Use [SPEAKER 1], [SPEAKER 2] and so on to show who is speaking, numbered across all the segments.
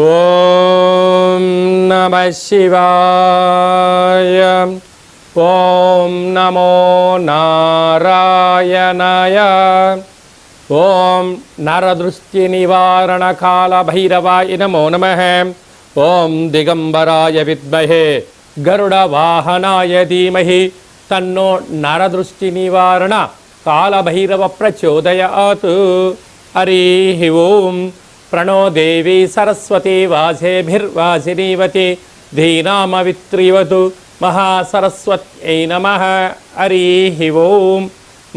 [SPEAKER 1] ఓం నమః శివాయ. ఓం నమో నారాయణాయ. ఓం నరదృష్టి నివారణ కాల భైరవాయ నమో నమః. ఓం దిగంబరాయ విద్మహే గరుడ వాహనాయ ధీమహి తన్నో నరదృష్టి నివారణ కాల భైరవ ప్రచోదయాత్. హరి ఓం. ప్రణో దేవి సరస్వతి వాసేభిర్వాసినీవతి ధీనామవిత్రివతు మహాసరస్వత్యై నమః. హరి ఓం.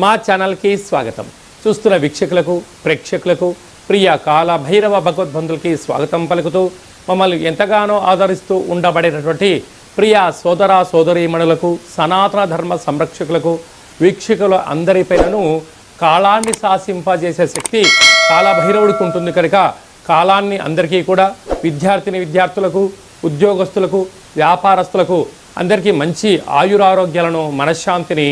[SPEAKER 1] మా ఛానల్కి స్వాగతం. చూస్తున్న వీక్షకులకు ప్రేక్షకులకు ప్రియ కాల భైరవ భగవద్బంధులకి స్వాగతం పలుకుతూ మమ్మల్ని ఎంతగానో ఆదరిస్తూ ఉండబడినటువంటి ప్రియ సోదర సోదరీమణులకు సనాతన ధర్మ సంరక్షకులకు వీక్షకుల అందరిపైనను కాలాన్ని శాసింపజేసే శక్తి కాలభైరవుడికి ఉంటుంది కనుక కాలాన్ని అందరికీ కూడా విద్యార్థులకు ఉద్యోగస్తులకు వ్యాపారస్తులకు అందరికీ మంచి ఆయురారోగ్యాలను మనశ్శాంతిని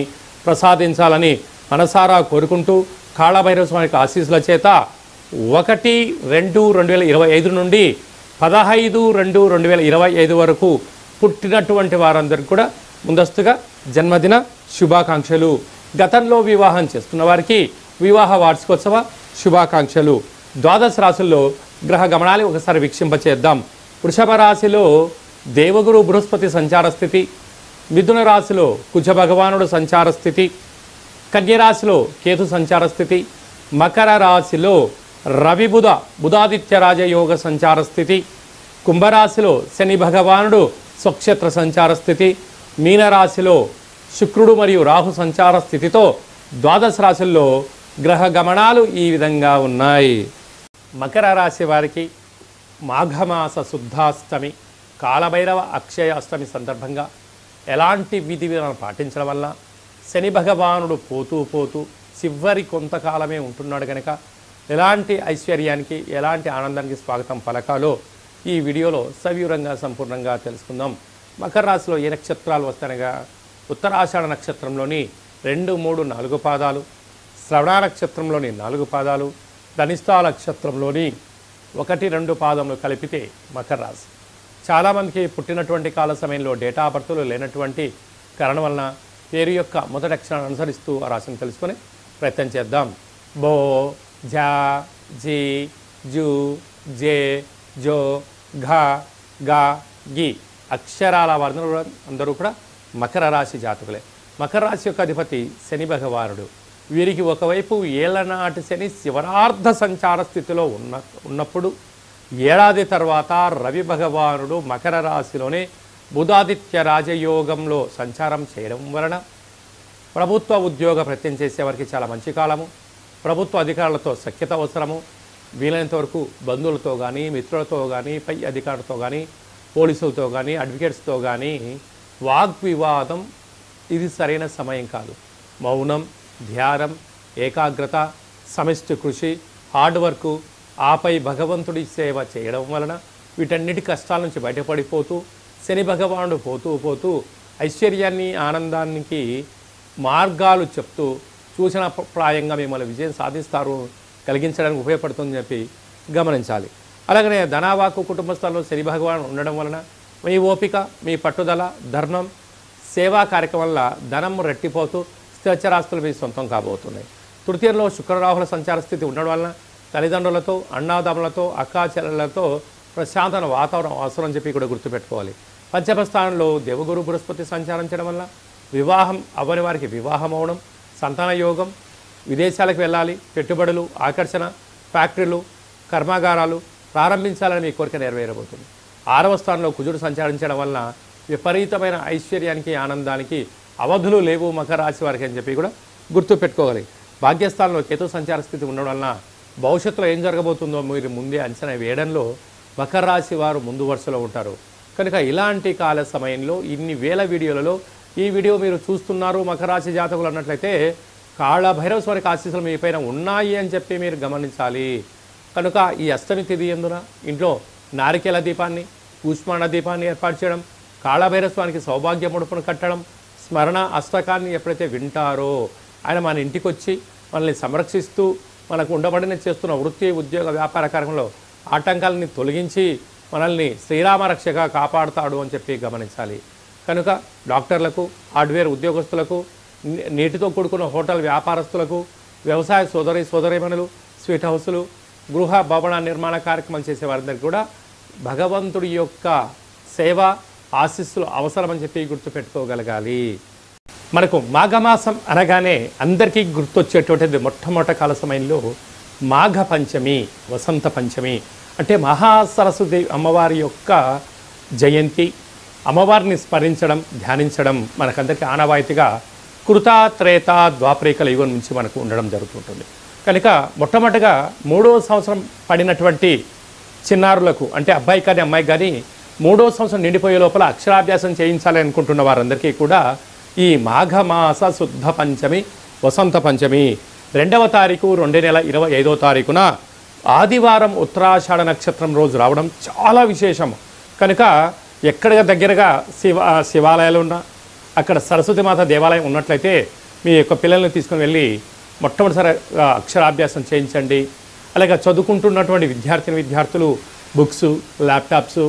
[SPEAKER 1] ప్రసాదించాలని మనసారా కోరుకుంటూ కాళభైరవ స్వామికి ఆశీస్సుల చేత 1-2-2025 నుండి 15-2-2025 వరకు పుట్టినటువంటి వారందరికీ కూడా ముందస్తుగా జన్మదిన శుభాకాంక్షలు. గతంలో వివాహం చేస్తున్న వారికి వివాహ వార్షికోత్సవ శుభాకాంక్షలు. ద్వాదశ రాశుల్లో గ్రహ గమనాలు ఒకసారి వీక్షింపచేద్దాం. వృషభ రాశిలో దేవగురు బృహస్పతి సంచార స్థితి, మిథున రాశిలో కుజ భగవానుడు సంచార స్థితి, కన్యరాశిలో కేతు సంచార స్థితి, మకర రాశిలో రవి బుధాదిత్య రాజయోగ సంచార స్థితి, కుంభరాశిలో శని భగవానుడు స్వక్షేత్ర సంచార స్థితి, మీనరాశిలో శుక్రుడు మరియు రాహు సంచార స్థితితో ద్వాదశ రాశుల్లో గ్రహ గమనాలు ఈ విధంగా ఉన్నాయి. మకర రాశి వారికి మాఘమాస శుద్ధాష్టమి కాలభైరవ అక్షయ అష్టమి సందర్భంగా ఎలాంటి విధి విధానం పాటించడం వల్ల శని భగవానుడు పోతూ చివరి కొంతకాలమే ఉంటున్నాడు కనుక ఎలాంటి ఐశ్వర్యానికి ఎలాంటి ఆనందానికి స్వాగతం పలకాలో ఈ వీడియోలో సవివరంగా సంపూర్ణంగా తెలుసుకుందాం. మకర రాశిలో ఏ నక్షత్రాలు వస్తాయనగా ఉత్తరాషాఢ నక్షత్రంలోని 2, 3, 4 పాదాలు, శ్రవణ నక్షత్రంలోని 4 పాదాలు, ధనిష్టా నక్షత్రంలోని 1, 2 పాదములు కలిపితే మకర రాశి. చాలామందికి పుట్టినటువంటి కాల సమయంలో డేటా బర్తులు లేనటువంటి కారణం వలన పేరు యొక్క మొదటి అక్షరాన్ని అనుసరిస్తూ ఆ రాశిని తెలుసుకొని ప్రయత్నం చేద్దాం. బో, జా, జీ, జూ, జే, జో, ఘ, గా, గి అక్షరాల వారు అందరూ కూడా మకర రాశి జాతకులే. మకర రాశి యొక్క అధిపతి శని భగవానుడు. వీరికి ఒకవైపు ఏళ్లనాటి శని శివరార్ధ సంచార స్థితిలో ఉన్నప్పుడు ఏడాది తర్వాత రవి భగవానుడు మకర రాశిలోనే బుధాదిత్య రాజయోగంలో సంచారం చేయడం వలన ప్రభుత్వ ఉద్యోగ ప్రయత్నం చేసేవారికి చాలా మంచి కాలము. ప్రభుత్వ అధికారులతో సఖ్యత అవసరము. వీలైనంత వరకు బంధువులతో కానీ మిత్రులతో కానీ పై అధికారులతో కానీ పోలీసులతో కానీ అడ్వకేట్స్తో కానీ వాగ్వివాదం ఇది సరైన సమయం కాదు. మౌనం, ధ్యానం, ఏకాగ్రత, సమిష్టి కృషి, హార్డ్ వర్క్, ఆపై భగవంతుడి సేవ చేయడం వలన వీటన్నిటి కష్టాల నుంచి బయటపడిపోతూ శని భగవానుడు పోతూ ఐశ్వర్యాన్ని ఆనందానికి మార్గాలు చెప్తూ సూచన ప్రాయంగా మిమ్మల్ని విజయం సాధిస్తారు కలిగించడానికి ఉపయోగపడుతుందని చెప్పి గమనించాలి. అలాగనే ధనావాకు కుటుంబస్థాల్లో శని భగవానుడు ఉండడం వలన మీ ఓపిక, మీ పట్టుదల, ధర్మం, సేవా కార్యక్రమం వల్ల ధనం రెట్టిపోతూ స్థిరచరాస్తులు మీ సొంతం కాబోతున్నాయి. తృతీయంలో శుక్రరాహుల సంచార స్థితి ఉండడం వలన తల్లిదండ్రులతో, అన్నాదమ్ములతో, అక్కాచెల్లెలతో ప్రశాంతమైన వాతావరణం అవసరం చెప్పి కూడా గుర్తుపెట్టుకోవాలి. పంచమ స్థానంలో దేవగురు బృహస్పతి సంచారించడం వల్ల వివాహం అవ్వని వారికి వివాహం అవడం, సంతాన యోగం, విదేశాలకు వెళ్ళాలి, పెట్టుబడులు, ఆకర్షణ, ఫ్యాక్టరీలు, కర్మాగారాలు ప్రారంభించాలని మీ కోరిక నెరవేరబోతుంది. 6వ స్థానంలో కుజుడు సంచారించడం వలన విపరీతమైన ఐశ్వర్యానికి ఆనందానికి అవధులు లేవు మకర రాశి వారికి అని చెప్పి కూడా గుర్తుపెట్టుకోవాలి. భాగ్యస్థానంలో కేతు సంచార స్థితి ఉండడం వలన భవిష్యత్తులో ఏం జరగబోతుందో మీరు ముందే అంచనా వేయడంలో మకర రాశి వారు ముందు వరుసలో ఉంటారు. కనుక ఇలాంటి కాల సమయంలో ఇన్ని వేల వీడియోలలో ఈ వీడియో మీరు చూస్తున్నారు మకర రాశి జాతకులు అన్నట్లయితే కాళభైరవ స్వామికి ఆశీస్సులు మీ పైన ఉన్నాయి అని చెప్పి మీరు గమనించాలి. కనుక ఈ అష్టమి తిథి యందున ఇంట్లో నారికేల దీపాన్ని, కూష్మాండ దీపాన్ని ఏర్పాటు చేయడం, కాళభైరవ స్వామికి సౌభాగ్య ముడుపును కట్టడం, స్మరణ అష్టకాన్ని ఎప్పుడైతే వింటారో ఆయన మన ఇంటికి వచ్చి మనల్ని సంరక్షిస్తూ మనకు ఉండబడిన చేస్తున్న వృత్తి ఉద్యోగ వ్యాపార కార్యంలో ఆటంకాలని తొలగించి మనల్ని శ్రీరామరక్షగా కాపాడుతాడు అని చెప్పి గమనించాలి. కనుక డాక్టర్లకు, హార్డ్వేర్ ఉద్యోగస్తులకు, నీటితో కూడుకున్న హోటల్ వ్యాపారస్తులకు, వ్యవసాయ సోదరీమణులు, స్వీట్ హౌసులు, గృహ భవన నిర్మాణ కార్యక్రమాలు చేసే వారందరికీ కూడా భగవంతుడి యొక్క సేవ ఆశీస్సులు అవసరమని చెప్పి గుర్తుపెట్టుకోగలగాలి. మనకు మాఘమాసం అనగానే అందరికీ గుర్తొచ్చేటువంటిది మొట్టమొదటి కాల సమయంలో మాఘ పంచమి, వసంత పంచమి అంటే మహాసరస్వతి అమ్మవారి యొక్క జయంతి. అమ్మవారిని స్మరించడం, ధ్యానించడం మనకందరికీ ఆనవాయితీగా కృత, త్రేత, ద్వాపరికల యుగం నుంచి మనకు ఉండడం జరుగుతుంటుంది. కనుక మొట్టమొదటిగా 3వ సంవత్సరం పడినటువంటి చిన్నారులకు అంటే అబ్బాయి కానీ అమ్మాయి కానీ 3వ సంవత్సరం నిండిపోయే లోపల అక్షరాభ్యాసం చేయించాలి అనుకుంటున్న వారందరికీ కూడా ఈ మాఘమాస శుద్ధ పంచమి, వసంత పంచమి 2వ తారీఖు 2వ నెల 25వ తారీఖున ఆదివారం ఉత్తరాషాఢ నక్షత్రం రోజు రావడం చాలా విశేషం. కనుక ఎక్కడ దగ్గరగా శివాలయాలు ఉన్నా, అక్కడ సరస్వతి మాత దేవాలయం ఉన్నట్లయితే మీ యొక్క పిల్లల్ని తీసుకుని వెళ్ళి మొట్టమొదటిసారి అక్షరాభ్యాసం చేయించండి. అలాగే చదువుకుంటున్నటువంటి విద్యార్థులు బుక్స్, ల్యాప్టాప్స్,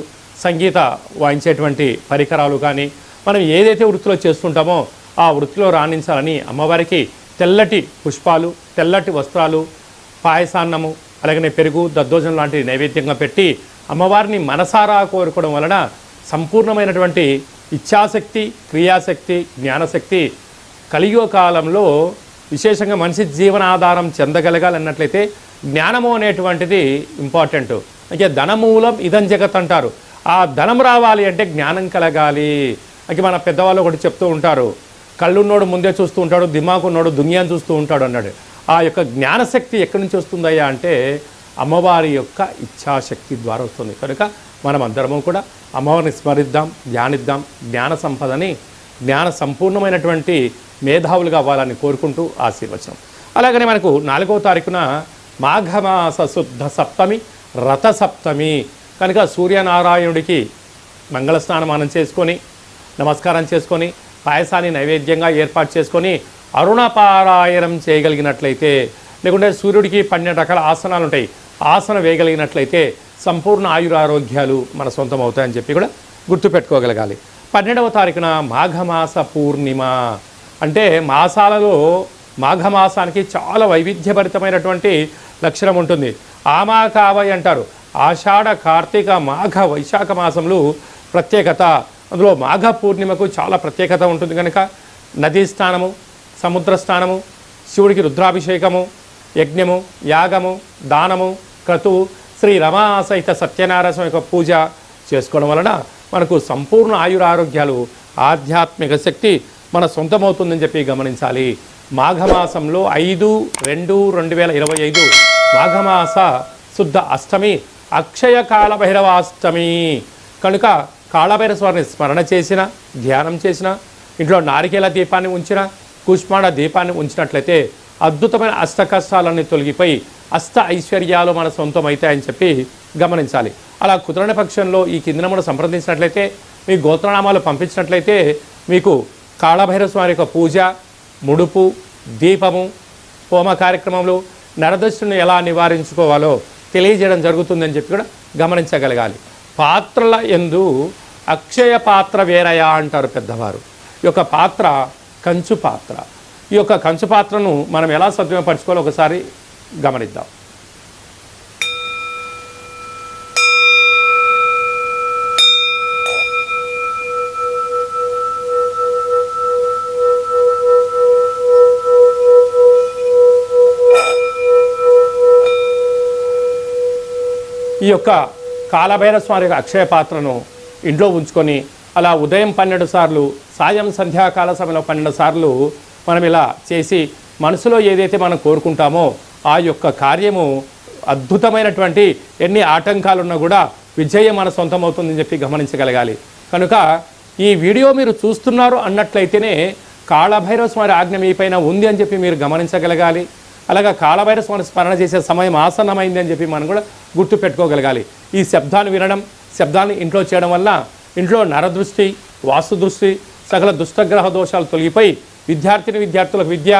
[SPEAKER 1] సంగీత వాయించేటువంటి పరికరాలు కానీ మనం ఏదైతే వృత్తిలో చేస్తుంటామో ఆ వృత్తిలో రాణించాలని అమ్మవారికి తెల్లటి పుష్పాలు, తెల్లటి వస్త్రాలు, పాయసాన్నము, అలాగనే పెరుగు, దద్దోజనం లాంటి నైవేద్యంగా పెట్టి అమ్మవారిని మనసారా కోరుకోవడం వలన సంపూర్ణమైనటువంటి ఇచ్ఛాశక్తి, క్రియాశక్తి, జ్ఞానశక్తి కలియుగ కాలంలో విశేషంగా మనిషి జీవనాధారం చెందగలగాలన్నట్లయితే జ్ఞానము అనేటువంటిది ఇంపార్టెంట్. అంటే ధనమూలం ఇదం జగత్ అంటారు. ఆ ధనం రావాలి అంటే జ్ఞానం కలగాలి. అంటే మన పెద్దవాళ్ళు ఒకటి చెప్తూ ఉంటారు, కళ్ళున్నోడు ముందే చూస్తూ ఉంటాడు, దిమాకున్నోడు దునియాను చూస్తూ ఉంటాడు అన్నాడు. ఆ యొక్క జ్ఞానశక్తి ఎక్కడి నుంచి వస్తుందయ్యా అంటే అమ్మవారి యొక్క ఇచ్ఛాశక్తి ద్వారా వస్తుంది. కనుక మనం అందరము కూడా అమ్మవారిని స్మరిద్దాం, ధ్యానిద్దాం, జ్ఞాన సంపదని, జ్ఞాన సంపూర్ణమైనటువంటి మేధావులుగా అవ్వాలని కోరుకుంటూ ఆశీర్వచనం. అలాగనే మనకు 4వ తారీఖున మాఘమాస శుద్ధ సప్తమి, రథ సప్తమి. కనుక సూర్యనారాయణుడికి మంగళ స్నానం చేసుకొని, నమస్కారం చేసుకొని, పాయసాన్ని నైవేద్యంగా ఏర్పాటు చేసుకొని అరుణపారాయణం చేయగలిగినట్లయితే, లేకుంటే సూర్యుడికి 12 రకాల ఆసనాలు ఉంటాయి, ఆసనం వేయగలిగినట్లయితే సంపూర్ణ ఆయురారోగ్యాలు మన సొంతం అవుతాయని చెప్పి కూడా గుర్తుపెట్టుకోగలగాలి. 12వ తారీఖున మాఘమాస పూర్ణిమ. అంటే మాసాలలో మాఘమాసానికి చాలా వైవిధ్యభరితమైనటువంటి లక్షణం ఉంటుంది. ఆమాకావై అంటారు. ఆషాఢ, కార్తీక, మాఘ, వైశాఖ మాసంలో ప్రత్యేకత. అందులో మాఘ పూర్ణిమకు చాలా ప్రత్యేకత ఉంటుంది. కనుక నదీ స్నానము, సముద్ర స్నానము, శివుడికి రుద్రాభిషేకము, యజ్ఞము, యాగము, దానము, క్రతువు, శ్రీ రమా సహిత సత్యనారాయణ స్వామి యొక్క పూజ చేసుకోవడం వలన మనకు సంపూర్ణ ఆయురారోగ్యాలు, ఆధ్యాత్మిక శక్తి మన సొంతమవుతుందని చెప్పి గమనించాలి. మాఘమాసంలో 5/2/2025 మాఘమాస శుద్ధ అష్టమి అక్షయ కాళభైరవాష్టమి. కనుక కాళభైరవ స్వామిని స్మరణ చేసిన, ధ్యానం చేసిన, ఇంట్లో నారికేల దీపాన్ని ఉంచిన, కుష్మాండ దీపాన్ని ఉంచినట్లయితే అద్భుతమైన అష్ట కష్టాలన్నీ తొలగిపోయి అష్ట ఐశ్వర్యాలు మన సొంతం అవుతాయని చెప్పి గమనించాలి. అలా కుదరని పక్షంలో ఈ కింద మనం సంప్రదించినట్లయితే, మీ గోత్రనామాలు పంపించినట్లయితే మీకు కాళభైరవ స్వామి యొక్క పూజ, ముడుపు, దీపము, హోమ కార్యక్రమంలో నరదృష్టిని ఎలా నివారించుకోవాలో తెలియజేయడం జరుగుతుందని చెప్పి కూడా గమనించగలగాలి. పాత్రల యందు అక్షయ పాత్ర వేరయా అంటారు పెద్దవారు. ఈ యొక్క పాత్ర కంచు పాత్ర. ఈ యొక్క కంచు పాత్రను మనం ఎలా సద్వినియోగపరచుకోవాలో ఒకసారి గమనిద్దాం. ఈ యొక్క కాళభైరవ స్వామి యొక్క అక్షయ పాత్రను ఇంట్లో ఉంచుకొని అలా ఉదయం 12 సార్లు, సాయం సంధ్యాకాల సమయంలో 12 సార్లు మనం ఇలా చేసి మనసులో ఏదైతే మనం కోరుకుంటామో ఆ యొక్క కార్యము అద్భుతమైనటువంటి ఎన్ని ఆటంకాలున్నా కూడా విజయం మన సొంతమవుతుందని చెప్పి గమనించగలగాలి. కనుక ఈ వీడియో మీరు చూస్తున్నారు అన్నట్లయితేనే కాళభైరవ స్వామి ఆజ్ఞ మీ పైన ఉంది అని చెప్పి మీరు గమనించగలగాలి. అలాగా కాళభైరవ స్వామి స్మరణ చేసే సమయం ఆసన్నమైంది అని చెప్పి మనం కూడా గుర్తు పెట్టుకోగలగాలి. ఈ శబ్దాన్ని వినడం, శబ్దాన్ని ఇంట్లో చేయడం వల్ల ఇంట్లో నరదృష్టి, వాస్తు దృష్టి, సకల దుష్టగ్రహ దోషాలు తొలగిపోయి విద్యార్థులకు విద్య,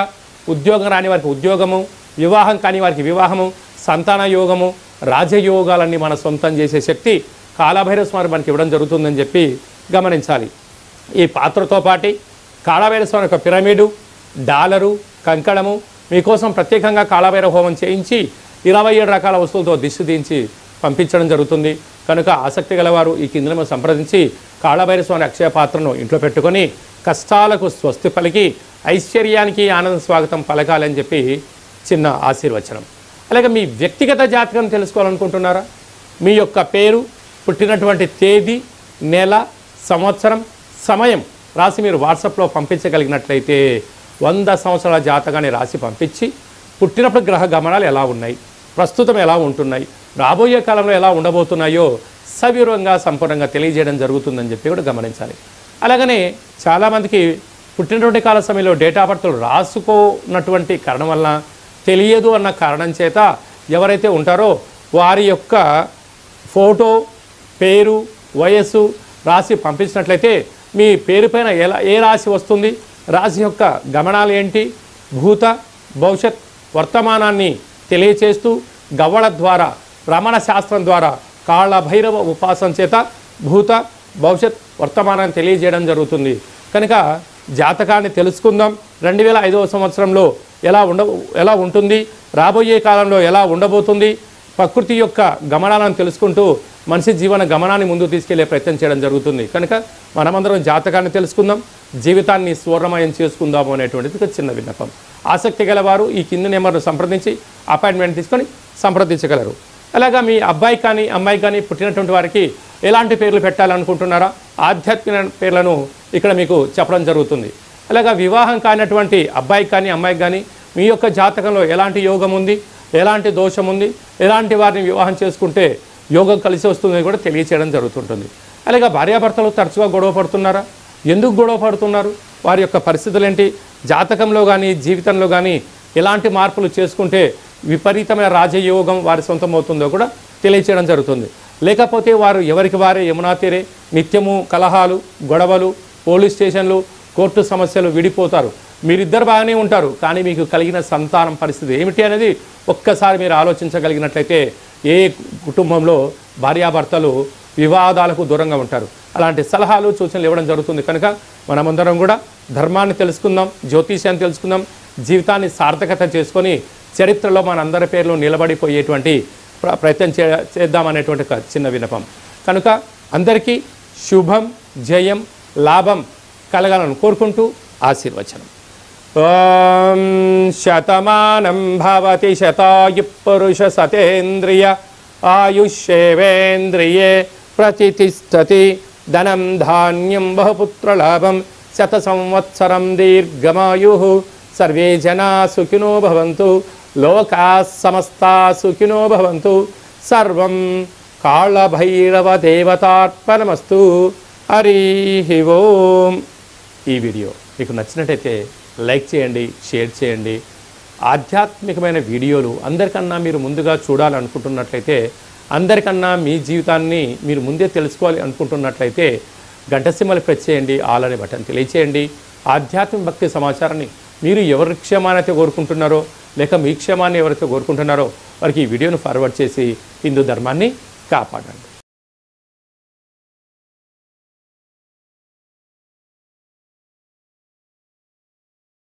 [SPEAKER 1] ఉద్యోగం రాని వారికి ఉద్యోగము, వివాహం కాని వారికి వివాహము, సంతాన యోగము, రాజయోగాలన్నీ మన సొంతం చేసే శక్తి కాళభైరవ స్వామి మనకి ఇవ్వడం జరుగుతుందని చెప్పి గమనించాలి. ఈ పాత్రతో పాటు కాళభైరవ స్వామి యొక్క పిరమిడు, డాలరు, కంకణము మీకోసం ప్రత్యేకంగా కాళభైరవ హోమం చేయించి 27 రకాల వస్తువులతో దిష్టి దించి పంపించడం జరుగుతుంది. కనుక ఆసక్తి గలవారు ఈ కింద సంప్రదించి కాళభైరవ స్వామి అక్షయ పాత్రను ఇంట్లో పెట్టుకొని కష్టాలకు స్వస్తి పలికి ఐశ్వర్యానికి ఆనంద స్వాగతం పలకాలని చెప్పి చిన్న ఆశీర్వచనం. అలాగే మీ వ్యక్తిగత జాతకం తెలుసుకోవాలనుకుంటున్నారా? మీ యొక్క పేరు, పుట్టినటువంటి తేదీ, నెల, సంవత్సరం, సమయం రాసి మీరు వాట్సాప్లో పంపించగలిగినట్లయితే 100 సంవత్సరాల జాతకాన్ని రాసి పంపించి పుట్టినప్పుడు గ్రహ గమనాలు ఎలా ఉన్నాయి, ప్రస్తుతం ఎలా ఉంటున్నాయి, రాబోయే కాలంలో ఎలా ఉండబోతున్నాయో సవివరంగా సంపూర్ణంగా తెలియజేయడం జరుగుతుందని చెప్పి కూడా గమనించాలి. అలాగనే చాలామందికి పుట్టినటువంటి కాల సమయంలో డేట్ ఆఫ్ బర్త్లు రాసుకోనటువంటి కారణం వలన తెలియదు అన్న కారణం చేత ఎవరైతే ఉంటారో వారి యొక్క ఫోటో, పేరు, వయస్సు రాసి పంపించినట్లయితే మీ పేరు పైన ఏ రాశి వస్తుంది, రాశి యొక్క గమనాలు ఏంటి, భూత భవిష్యత్ వర్తమానాన్ని తెలియచేస్తూ గవ్వళ ద్వారా, బ్రాహ్మణ శాస్త్రం ద్వారా కాళభైరవ ఉపాసన చేత భూత భవిష్యత్ వర్తమానాన్ని తెలియజేయడం జరుగుతుంది. కనుక జాతకాన్ని తెలుసుకుందాం. 2005వ సంవత్సరంలో ఎలా ఉంటుంది, రాబోయే కాలంలో ఎలా ఉండబోతుంది, ప్రకృతి యొక్క గమనాలను తెలుసుకుంటూ మనిషి జీవన గమనాన్ని ముందుకు తీసుకెళ్లే ప్రయత్నం చేయడం జరుగుతుంది. కనుక మనమందరం జాతకాన్ని తెలుసుకుందాం, జీవితాన్ని స్వర్ణమయం చేసుకుందాము అనేటువంటిది ఒక చిన్న విన్నపం. ఆసక్తి గలవారు ఈ కింది నెంబర్ను సంప్రదించి అపాయింట్మెంట్ తీసుకొని సంప్రదించగలరు. అలాగా మీ అబ్బాయి కానీ అమ్మాయి కానీ పుట్టినటువంటి వారికి ఎలాంటి పేర్లు పెట్టాలనుకుంటున్నారా? ఆధ్యాత్మిక పేర్లను ఇక్కడ మీకు చెప్పడం జరుగుతుంది. అలాగా వివాహం కానటువంటి అబ్బాయికి కానీ అమ్మాయికి కానీ మీ యొక్క జాతకంలో ఎలాంటి యోగం ఉంది, ఎలాంటి దోషం ఉంది, ఎలాంటి వారిని వివాహం చేసుకుంటే యోగం కలిసి వస్తుందని కూడా తెలియచేయడం జరుగుతుంటుంది. అలాగే భార్యాభర్తలు తరచుగా గొడవ పడుతున్నారా? ఎందుకు గొడవ పడుతున్నారు? వారి యొక్క పరిస్థితులు ఏంటి? జాతకంలో కానీ జీవితంలో కానీ ఎలాంటి మార్పులు చేసుకుంటే విపరీతమైన రాజయోగం వారి సొంతం అవుతుందో కూడా తెలియచేయడం జరుగుతుంది. లేకపోతే వారు ఎవరికి వారే యమునా తీరే నిత్యము కలహాలు, గొడవలు, పోలీస్ స్టేషన్లు, కోర్టు సమస్యలు, విడిపోతారు. మీరిద్దరు బాగానే ఉంటారు, కానీ మీకు కలిగిన సంతానం పరిస్థితి ఏమిటి అనేది ఒక్కసారి మీరు ఆలోచించగలిగినట్లయితే ఏ కుటుంబంలో భార్యాభర్తలు వివాదాలకు దూరంగా ఉంటారు. అలాంటి సలహాలు, సూచనలు ఇవ్వడం జరుగుతుంది. కనుక మనమందరం కూడా ధర్మాన్ని తెలుసుకుందాం, జ్యోతిష్యాన్ని తెలుసుకుందాం, జీవితాన్ని సార్థకత చేసుకొని చరిత్రలో మనందరి పేర్లు నిలబడిపోయేటువంటి ప్రయత్నం చేద్దామనేటువంటి ఒక చిన్న విన్నపం. కనుక అందరికీ శుభం, జయం, లాభం కలగాలని కోరుకుంటూ ఆశీర్వచనం. ఓం శతమానం భవతి శతాయు పురుష సతేంద్రియ ఆయుష్యేవేంద్రియే ప్రతిష్టతి ధనం ధాన్యం బహుపుత్రలాభం శత సంవత్సరం దీర్ఘమాయు సర్వే జనా సుఖినో భవంతు లోకా సమస్తా సుఖినో భవంతు సర్వం కాళభైరవ దేవతార్పణమస్తు. హరి ఓం. ఈ వీడియో మీకు నచ్చినట్టయితే లైక్ చేయండి, షేర్ చేయండి. ఆధ్యాత్మికమైన వీడియోలు అందరికన్నా మీరు ముందుగా చూడాలనుకుంటున్నట్లయితే, అందరికన్నా మీ జీవితాన్ని మీరు ముందే తెలుసుకోవాలి అనుకుంటున్నట్లయితే గంట సింబల్ ప్రెస్ చేయండి, ఆల్ అనే బటన్ తెలియచేయండి. ఆధ్యాత్మిక భక్తి సమాచారాన్ని మీరు ఎవరి క్షేమాన్ని అయితే కోరుకుంటున్నారో, లేక మీ క్షేమాన్ని ఎవరైతే కోరుకుంటున్నారో వారికి ఈ వీడియోను ఫార్వర్డ్ చేసి హిందూ ధర్మాన్ని కాపాడండి.